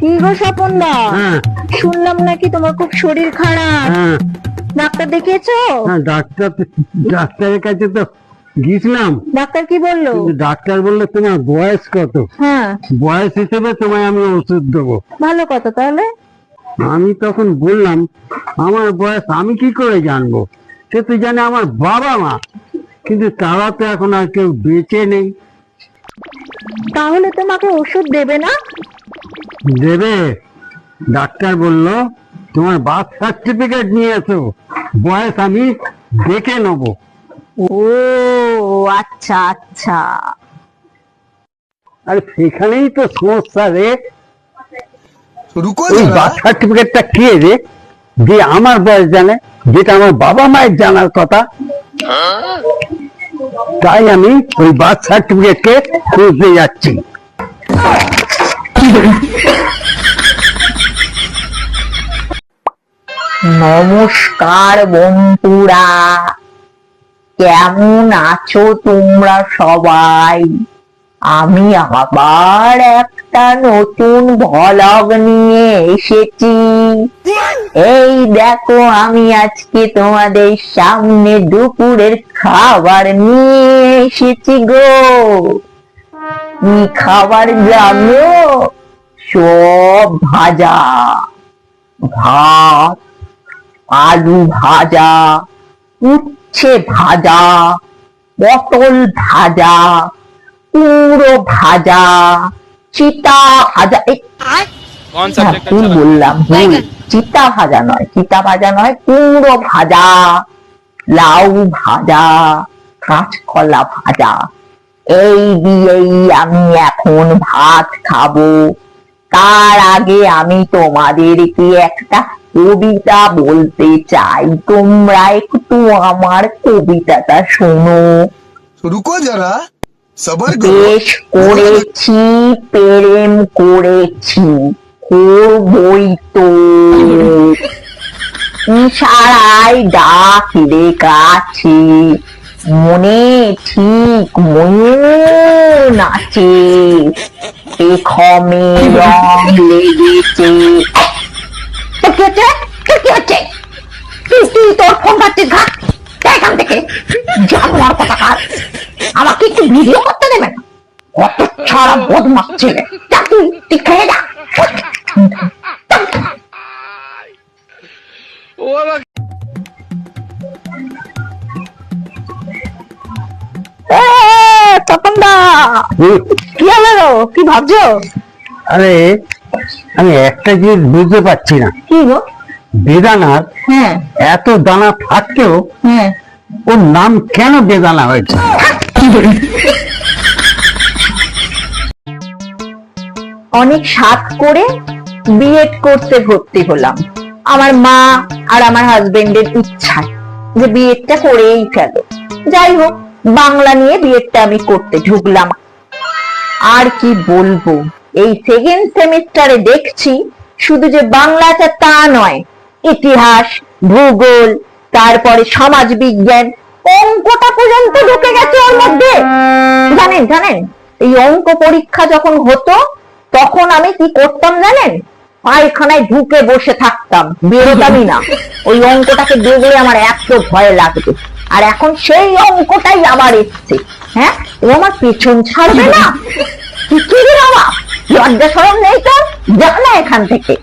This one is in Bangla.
কি গো স্বপন দা, হ্যাঁ শুনলাম নাকি তোমার খুব শরীর খারাপ। হ্যাঁ ডাক্তার দেখিয়েছো? হ্যাঁ, ডাক্তারের কাছে তো গিয়েছিলাম, ডাক্তার কি বললো? কিন্তু ডাক্তার বললো তোমার বয়স কত, হ্যাঁ, বয়স হিসেবে তোমায় আমি ওষুধ দেবো। ভালো কথা। তাহলে আমি তখন বললাম আমার বয়স আমি কি করে জানবো, সে তো জানে আমার বাবা মা, কিন্তু তারা তো এখন আর কেউ বেঁচে নেই। তাহলে তোমাকে ওষুধ দেবে না? দেবে, ডাক্তার বলল তোমার বার্থ সার্টিফিকেট নিয়ে এসো, বয়স আমি দেখে নেবো। ও আচ্ছা আচ্ছা। আর সেখানেই তো সমস্যা রে। रुको ওই जरा। বার্থ সার্টিফিকেটটা কে রে, যে আমার বয়স জানে, যেটা আমার বাবা মায়ের জানার কথা। তাই আমি ওই বার্থ সার্টিফিকেটকে খুঁজতে যাচ্ছি। নমস্কার বন্ধুরা, কেমন আছো তোমরা সবাই? আমি আবার একটা নতুন ভ্লগ নিয়ে এসেছি। এই দেখো, আমি আজকে তোমাদের সামনে দুপুরের খাবার নিয়ে এসেছি গো। কি খাবার জানো? সব ভাজা, ভাত, আলু ভাজা, উচ্ছে ভাজা, পটল ভাজা, কুমড়ো ভাজা, চিতা ভাজা। কি বললাম ভুল, চিতা ভাজা নয়, চিতা ভাজা নয়, কুমড়ো ভাজা, লাউ ভাজা, কাঁচকলা ভাজা। এই দিয়েই আমি এখন ভাত খাবো। তার আগে আমি তোমাদেরকে একটা কবিতা বলতে চাই, তোমরা একটু আমার কবিতাটা শোনো। रुको जरा, सबर करो। বেশ করেছি, প্রেম করেছি, করবই তো। ইশারায় ডাক লেখাছে, মনে ঠিক মন আছে, পেখমে রং লেগেছে। কি হচ্ছে? কি হচ্ছে? তুই তোর ফোন পাচ্ছিস? ঘাট এখান থেকে, জানোয়ার কোথাকার। আমাকে একটু ভিডিও করতে দেবে না? কত ছাড়া বদমাস ছেলে। যা, তুই খেয়ে যা। তপন দা, কি হলো গো? কি ভাবছো? আরে আমি একটা জিনিস বুঝতে পারছি না, কি গো? বেদানার হ্যাঁ এত দানা থাকতেও হ্যাঁ, ওর নাম কেন বেদানা হয়েছে? অনেক সাধ করে বিএড করতে ভর্তি হলাম। আমার মা আর আমার হাজবেন্ডের ইচ্ছায় যে বিএডটা করেই ফেলো। যাই হোক, বাংলা নিয়ে বিএডটা আমি করতে ঢুকলাম। আর কি বলবো, এই সেকেন্ড সেমিস্টারে দেখছি শুধু যে বাংলাটা তা নয়, ইতিহাস, ভূগোল, তারপরে সমাজ বিজ্ঞান, অঙ্কটা পর্যন্ত ঢুকে গেছে ওর মধ্যে। জানেন জানেন, এই অঙ্ক পরীক্ষা যখন হতো তখন আমি কি করতাম জানেন? পায়খানায় ঢুকে বসে থাকতাম, বেরোতামই না। ওই অঙ্কটাকে দেখলে আমার এত ভয় লাগতো। আর এখন সেই অঙ্কটাই আবার এসছে। হ্যাঁ, ও আমার পেছন ছাড়বে না। কি রে বাবা, লজ্জা শরম নেই তোর? যা না এখান থেকে।